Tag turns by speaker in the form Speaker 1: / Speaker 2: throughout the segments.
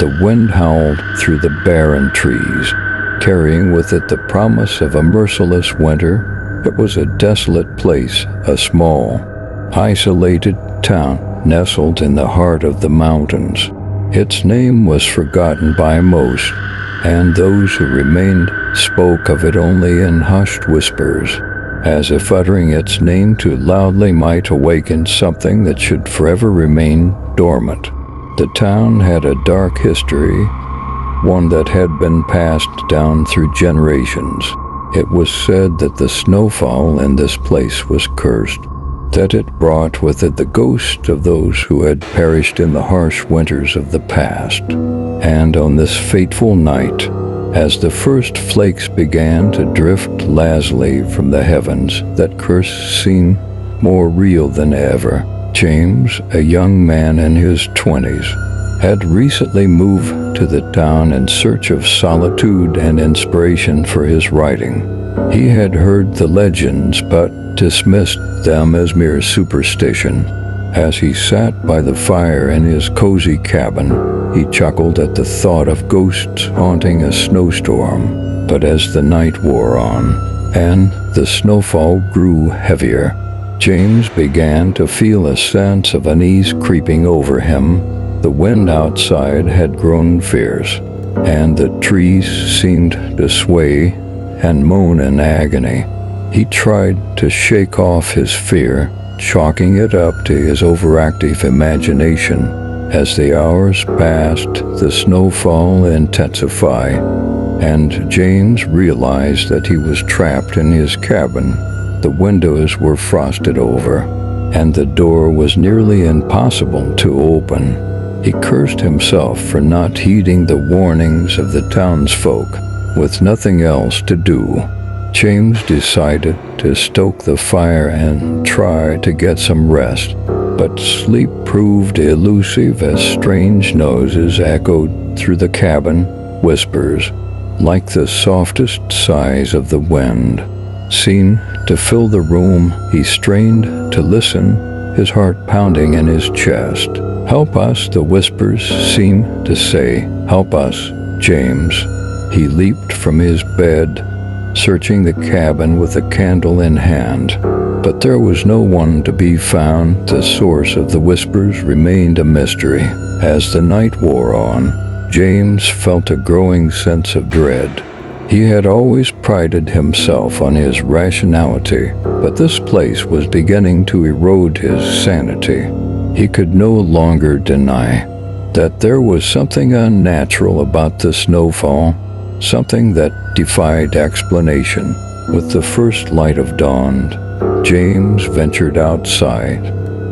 Speaker 1: The wind howled through the barren trees, carrying with it the promise of a merciless winter. It was a desolate place, a small, isolated town nestled in the heart of the mountains. Its name was forgotten by most, and those who remained spoke of it only in hushed whispers, as if uttering its name too loudly might awaken something that should forever remain dormant. The town had a dark history, one that had been passed down through generations. It was said that the snowfall in this place was cursed, that it brought with it the ghost of those who had perished in the harsh winters of the past. And on this fateful night, as the first flakes began to drift lazily from the heavens, that curse seemed more real than ever. James, a young man in his 20s, had recently moved to the town in search of solitude and inspiration for his writing. He had heard the legends but dismissed them as mere superstition. As he sat by the fire in his cozy cabin, he chuckled at the thought of ghosts haunting a snowstorm. But as the night wore on, and the snowfall grew heavier, James began to feel a sense of unease creeping over him. The wind outside had grown fierce, and the trees seemed to sway and moan in agony. He tried to shake off his fear, chalking it up to his overactive imagination. As the hours passed, the snowfall intensified, and James realized that he was trapped in his cabin. The windows were frosted over, and the door was nearly impossible to open. He cursed himself for not heeding the warnings of the townsfolk. With nothing else to do, James decided to stoke the fire and try to get some rest. But sleep proved elusive as strange noises echoed through the cabin, whispers, like the softest sighs of the wind, seemed to fill the room. He strained to listen, his heart pounding in his chest. "Help us," the whispers seemed to say. "Help us, James." He leaped from his bed, searching the cabin with a candle in hand. But there was no one to be found. The source of the whispers remained a mystery. As the night wore on, James felt a growing sense of dread. He had always prided himself on his rationality, but this place was beginning to erode his sanity. He could no longer deny that there was something unnatural about the snowfall, something that defied explanation. With the first light of dawn, James ventured outside.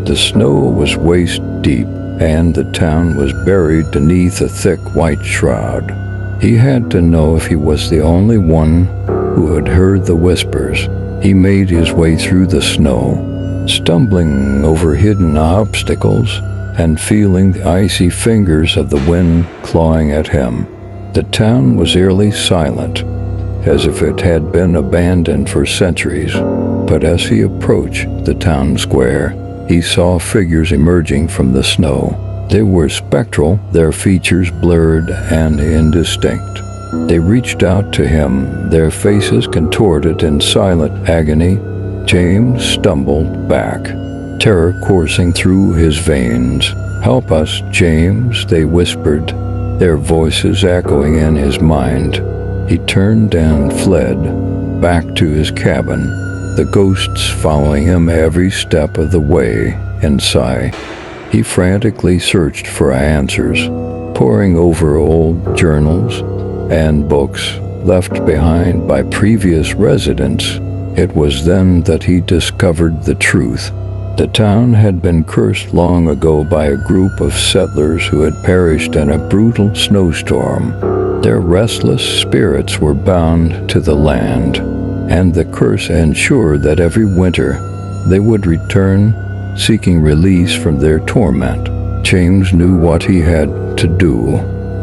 Speaker 1: The snow was waist deep, and the town was buried beneath a thick white shroud. He had to know if he was the only one who had heard the whispers. He made his way through the snow, stumbling over hidden obstacles and feeling the icy fingers of the wind clawing at him. The town was eerily silent, as if it had been abandoned for centuries. But as he approached the town square, he saw figures emerging from the snow. They were spectral, their features blurred and indistinct. They reached out to him, their faces contorted in silent agony. James stumbled back, terror coursing through his veins. "Help us, James," they whispered, their voices echoing in his mind. He turned and fled, back to his cabin, the ghosts following him every step of the way. Inside, he frantically searched for answers, poring over old journals and books left behind by previous residents. It was then that he discovered the truth. The town had been cursed long ago by a group of settlers who had perished in a brutal snowstorm. Their restless spirits were bound to the land, and the curse ensured that every winter they would return, seeking release from their torment. James knew what he had to do.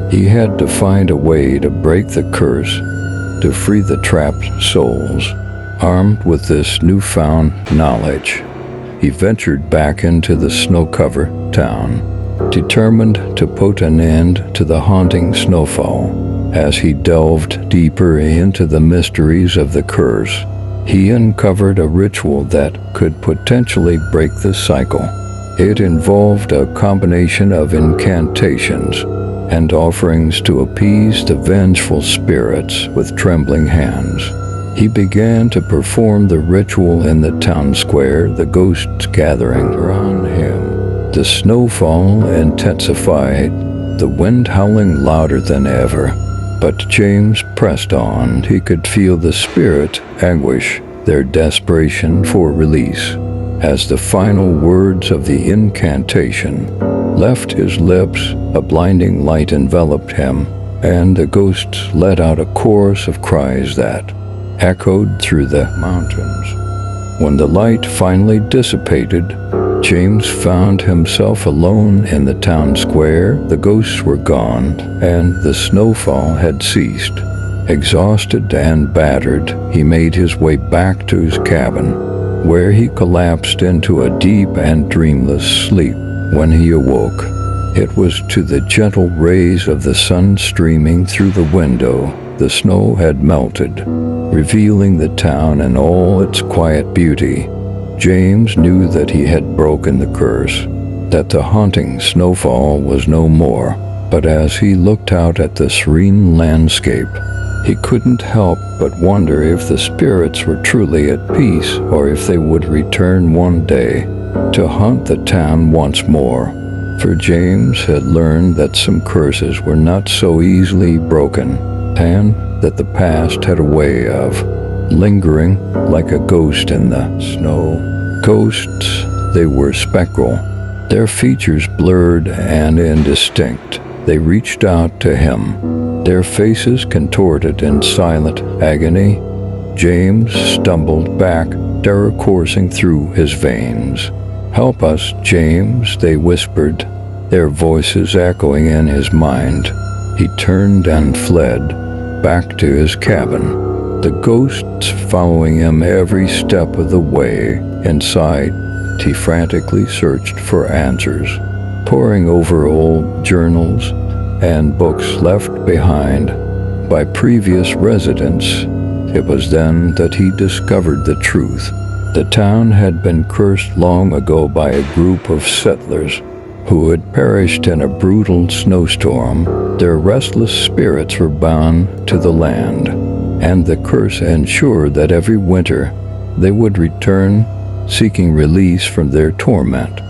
Speaker 1: He had to find a way to break the curse, to free the trapped souls. Armed with this newfound knowledge, he ventured back into the snow-covered town. determined to put an end to the haunting Snowfall. As he delved deeper into the mysteries of the curse, he uncovered a ritual that could potentially break the cycle. It involved a combination of incantations and offerings to appease the vengeful spirits with trembling hands. He began to perform the ritual in the town square, the ghosts gathering around him. The snowfall intensified, the wind howling louder than ever. But James pressed on. He could feel the spirit anguish, their desperation for release. As the final words of the incantation left his lips, a blinding light enveloped him, and the ghosts let out a chorus of cries that echoed through the mountains. When the light finally dissipated, James found himself alone in the town square. The ghosts were gone, and the snowfall had ceased. Exhausted and battered, he made his way back to his cabin, where he collapsed into a deep and dreamless sleep. When he awoke, it was to the gentle rays of the sun streaming through the window. The snow had melted, revealing the town in all its quiet beauty. James knew that he had broken the curse, that the haunting snowfall was no more. But as he looked out at the serene landscape, he couldn't help but wonder if the spirits were truly at peace, or if they would return one day to haunt the town once more. For James had learned that some curses were not so easily broken, and that the past had a way of lingering like a ghost in the snow. Ghosts, they were spectral, their features blurred and indistinct. They reached out to him, their faces contorted in silent agony. James stumbled back, terror coursing through his veins. "Help us, James," they whispered, their voices echoing in his mind. He turned and fled back to his cabin, the ghosts following him every step of the way. Inside, he frantically searched for answers, poring over old journals and books left behind by previous residents. It was then that he discovered the truth. The town had been cursed long ago by a group of settlers who had perished in a brutal snowstorm. Their restless spirits were bound to the land, and the curse ensured that every winter they would return, seeking release from their torment.